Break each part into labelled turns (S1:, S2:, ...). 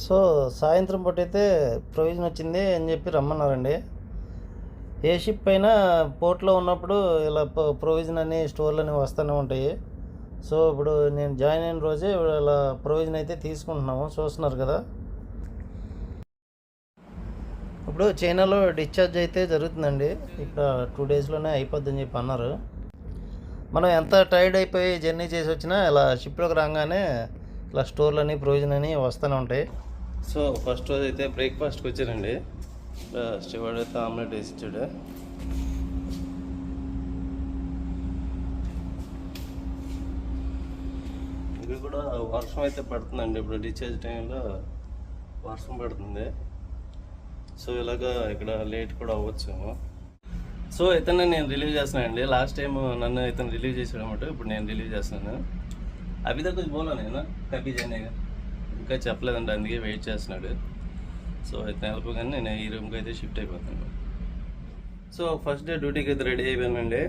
S1: So సాయంత్రం పూట అయితే ప్రొవిజన్ వచ్చింది అని చెప్పి రమ్మన్నారండి. ఏ షిప్ అయినా పోర్ట్లో ఉన్నప్పుడు ఇలా ప్రొవిజన్ అని స్టోర్లు అని వస్తూనే ఉంటాయి. సో ఇప్పుడు నేను జాయిన్ అయిన రోజే ఇలా ప్రొవిజన్ అయితే తీసుకుంటున్నాము, చూస్తున్నారు కదా. ఇప్పుడు చైనాలో డిశ్చార్జ్ అయితే జరుగుతుందండి. ఇక్కడ 2 డేస్లోనే అయిపోద్దని చెప్పి అన్నారు. మనం ఎంత టైర్డ్ అయిపోయి జర్నీ చేసి వచ్చినా ఇలా షిప్లోకి రాగానే ఇలా స్టోర్లని ప్రొవిజన్ అని వస్తూనే ఉంటాయి. సో ఫస్ట్ రోజు అయితే బ్రేక్ఫాస్ట్కి వచ్చారండి. స్టివార్డ్ అయితే ఆమ్లెట్ వేసి ఇచ్చాడు. ఇది కూడా వర్షం అయితే పడుతుందండి. ఇప్పుడు డిశ్చార్జ్ టైంలో వర్షం పడుతుంది. సో ఇలాగా ఇక్కడ లేట్ కూడా అవ్వచ్చేమో. సో ఇతన్ని నేను రిలీవ్ చేస్తున్నానండి. లాస్ట్ టైం నన్ను ఇతను రిలీవ్ చేసాడు అన్నమాట. ఇప్పుడు నేను రిలీవ్ చేస్తున్నాను. అవి దగ్గర కొంచెం బోలా నేను కపీ చేయగా ఇంకా చెప్పలేదండి, అందుకే వెయిట్ చేస్తున్నాడు. సో ఇతను వెళ్ళిపోగానే నేను ఈ రూమ్కి అయితే షిఫ్ట్ అయిపోతాను. సో ఫస్ట్ డే డ్యూటీకి అయితే రెడీ అయిపోయానండి.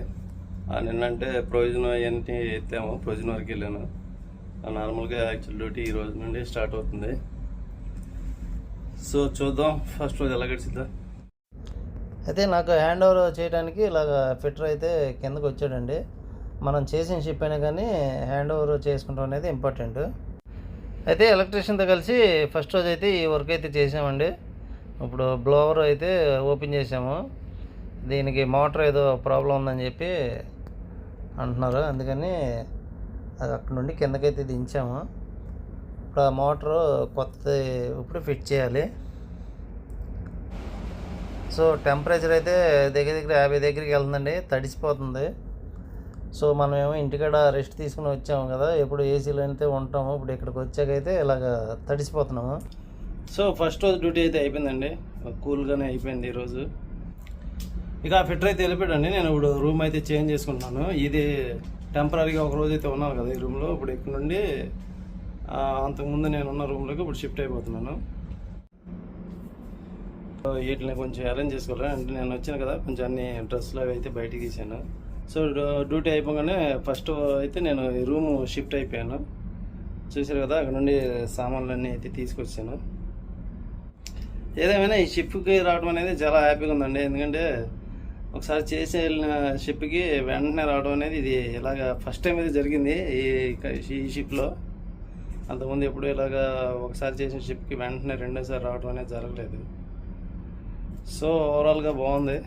S1: నిన్నంటే ప్రొవిజన్ అవన్నీ ఎత్తాము, ప్రొవిజన్ వరకు వెళ్ళాను. నార్మల్గా యాక్చువల్ డ్యూటీ ఈ రోజు నుండి స్టార్ట్ అవుతుంది. సో చూద్దాం ఫస్ట్ రోజు ఎలా గడిచిద్దా. అయితే నాకు హ్యాండ్ ఓవర్ చేయడానికి ఇలాగ ఫిట్టర్ అయితే కిందకు వచ్చాడండి. మనం చేసిన షిప్ అయినా కానీ హ్యాండ్ ఓవర్ చేసుకుంటాం అనేది ఇంపార్టెంట్. అయితే ఎలక్ట్రీషియన్తో కలిసి ఫస్ట్ రోజు అయితే ఈ వర్క్ అయితే చేసామండి. ఇప్పుడు బ్లోవర్ అయితే ఓపెన్ చేసాము. దీనికి మోటార్ ఏదో ప్రాబ్లం ఉందని చెప్పి అంటున్నారు, అందుకని అది అక్కడ నుండి కిందకైతే దించాము. ఇప్పుడు ఆ మోటారు కొత్తది ఇప్పుడు ఫిట్ చేయాలి. సో టెంపరేచర్ అయితే దగ్గర 50 దగ్గరికి వెళ్తుందండి, తడిసిపోతుంది. సో మనం ఏమో ఇంటికాడ రెస్ట్ తీసుకుని వచ్చాము కదా, ఎప్పుడు ఏసీలో అయితే ఉంటాము. ఇప్పుడు ఇక్కడికి వచ్చాకైతే ఇలాగ తడిసిపోతున్నాము. సో ఫస్ట్ రోజు డ్యూటీ అయితే అయిపోయిందండి, కూల్గానే అయిపోయింది ఈరోజు. ఇక ఆ ఫిట్టర్ అయితే వెళ్ళిపోయాడండి. నేను ఇప్పుడు రూమ్ అయితే చేంజ్ చేసుకుంటున్నాను. ఇది టెంపరీగా ఒక రోజు అయితే ఉన్నాను కదా ఈ రూమ్లో. ఇప్పుడు ఇక్కడ నుండి అంతకుముందు నేను ఉన్న రూమ్లోకి ఇప్పుడు షిఫ్ట్ అయిపోతున్నాను. వీటిని కొంచెం అరేంజ్ చేసుకోవాలి. అంటే నేను వచ్చాను కదా, కొంచెం అన్ని డ్రెస్సులు అవి అయితే బయటికి తీసాను. సో డ్యూటీ అయిపోగానే ఫస్ట్ అయితే నేను ఈ రూమ్ షిఫ్ట్ అయిపోయాను. చూసారు కదా, అక్కడ నుండి సామాన్లన్నీ అయితే తీసుకొచ్చాను. ఏదేమైనా ఈ షిప్కి రావడం అనేది చాలా హ్యాపీగా ఉందండి. ఎందుకంటే ఒకసారి చేసి వెళ్ళిన షిప్కి వెంటనే రావడం అనేది ఇది ఇలాగ ఫస్ట్ టైం అయితే జరిగింది ఈ షిప్లో. అంతకుముందు ఎప్పుడు ఇలాగా ఒకసారి చేసిన షిప్కి వెంటనే రెండోసారి రావడం అనేది జరగలేదు. సో ఓవరాల్గా బాగుంది.